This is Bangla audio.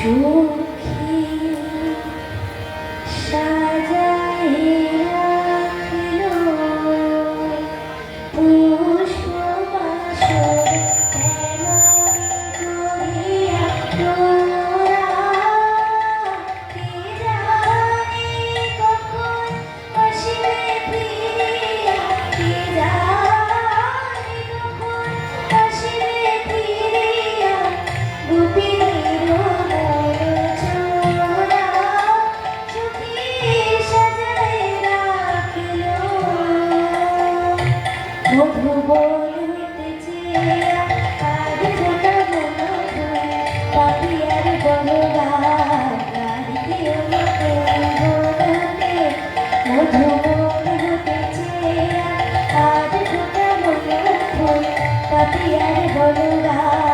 সুখী সাজাই রাখলো পুষ্পবাসর কেন করিয়া তোরা কে জানে কখন আসিবে ফিরিয়া কে জানে কখন আসিবে ফিরিয়া গোপীর মধু বলিতেছে আজ ফোটা মধু পাপিয়ার বলবার গাড়িতে মধু বলিতেছে আজ ফোটা মধু পাপিয়ার বলবার